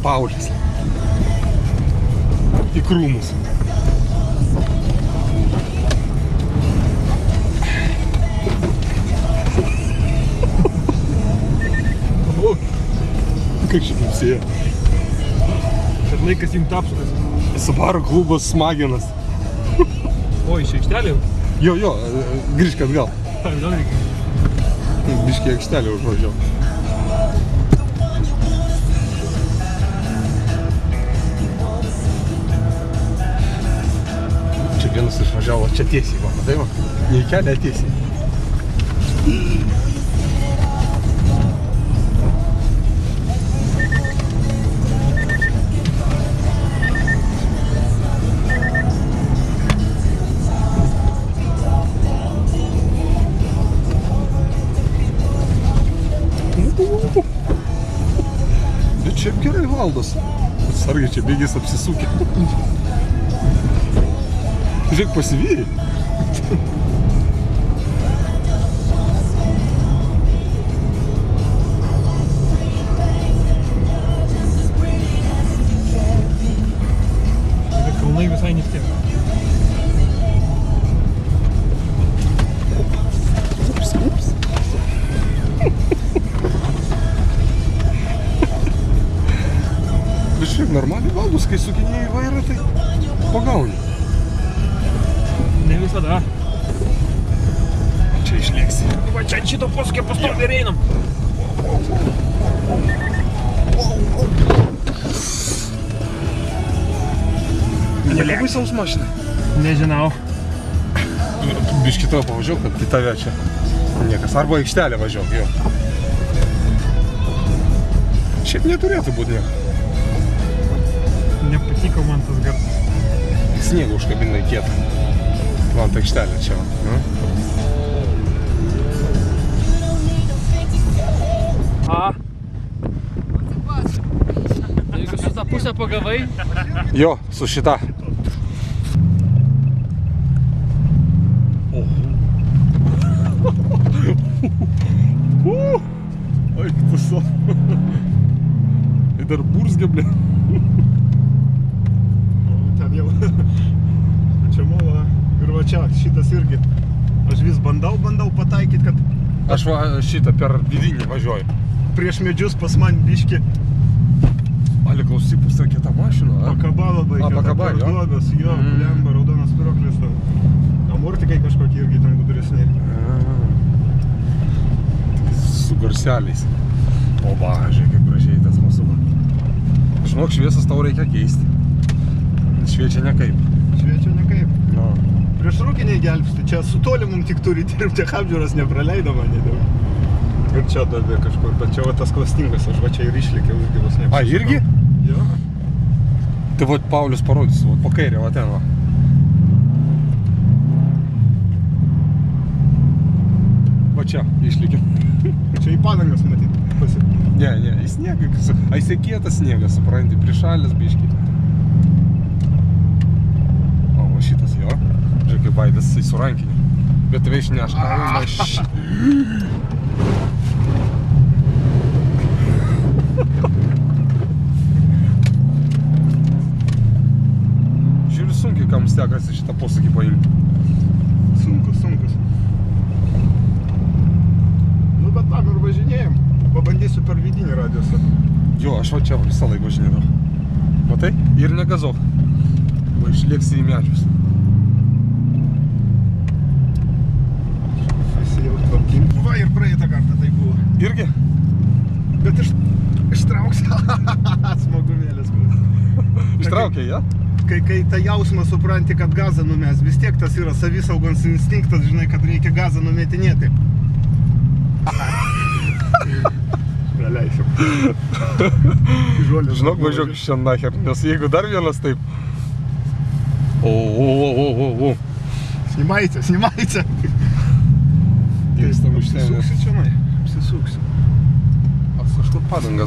Paulius. Į krūmus. O, kaip šitai sėja. Kad laikas jums tapstas. Subaru klubas smaginas. O, iš aikštelė? Jo, grįžk atgal. Gal reikia. Biškį aikštelę užvažiau. Čia vienas išvažiavo, čia tiesiai, va, matai, va? Ne į kelią, tiesiai. Bet šiaip gerai valdos. Sargiai čia bėgės apsisūkė. Žiūrėk, pasivėjai. Kalnai visai neftiek. Ups. Bet šiaip normaliai valdos, kai sukinėjai vairą, tai pagauni. Ne visada. Čia išlėksi. Va čia ant šito posūkio pastovį ir einam. Nelabai savus mašinai. Nežinau. Biškį tavo pavažiuok, kad į tave čia niekas. Arba aikštelę važiuok, jo. Šiaip neturėtų būti nieko. Nepatiko man tas garsas. Sniegą užkabinai kietą. Man ta aikštelė čia. Jeigu su tą pusę pagavai? Jo, su šita. Oi, puso. Tai dar burzgė, blė. Ten jau. Čia mova. Ir va čia, šitas irgi. Aš vis bandau pataikyti, kad... Aš va šitą per vidinį važiuoju. Prieš medžius pas man biški. Ali, klausy, pusę kitą mašiną, a? Pakaba labai. Pakaba, jo? Duobės, jo, lemba, raudonas spiroklis. Amortikai kažkokie irgi ten guduresni. Su garseliais. O va, žiūrėk, kaip gražiai tas mūsų. Žinok, šviesas tau reikia keisti. Šviečia nekaip. Šviečia nekaip. No. Prieš rūkiniai gelbsti. Čia su tolimum tik turi dirbti, apžiūros nepraleido mane daug. Ir čia duobė kažkur, bet čia va tas klastingas, aš va čia ir išlikiau irgi vos neapsisukau. A, irgi? Jo. Tai va Paulius parodys, va po kairę, va ten va. Va čia išlikė. Čia į padangas matyt pasi. Ne, į sniegą. A, jisai kietas sniegas, supranti, prišalės biškį. O, va šitas jo. Žiūrėk, kaip Vaidas jisai su rankiniu. Bet tave išneška. Žiūrėjau, sunkiai kam stekasi šitą posūkį pailgti. Sunkus. Nu, bet tam ir važinėjom. Pabandysiu per vidinį radiusą. Jo, aš va čia visą laiką važinėdavau. Matai? Ir negazok. Va išlėksi į medžius. Visi jau tvarkim. Va, ir praeitą kartą tai buvo. Irgi? Bet ištrauks. Smagumėlis. Ištraukė, ja? Kai tą jausmą supranti, kad gazą numes, vis tiek tas yra savisaugos instinktas, žinai, kad reikia gazą numetinėti. Praleisiu. Žinok, važiuok šiandien nacher, nes jeigu dar vienas taip... O. Sнимайте. Dėstam užsienės. Apsisuksi čia, apsisuksi. Kažkur padanga.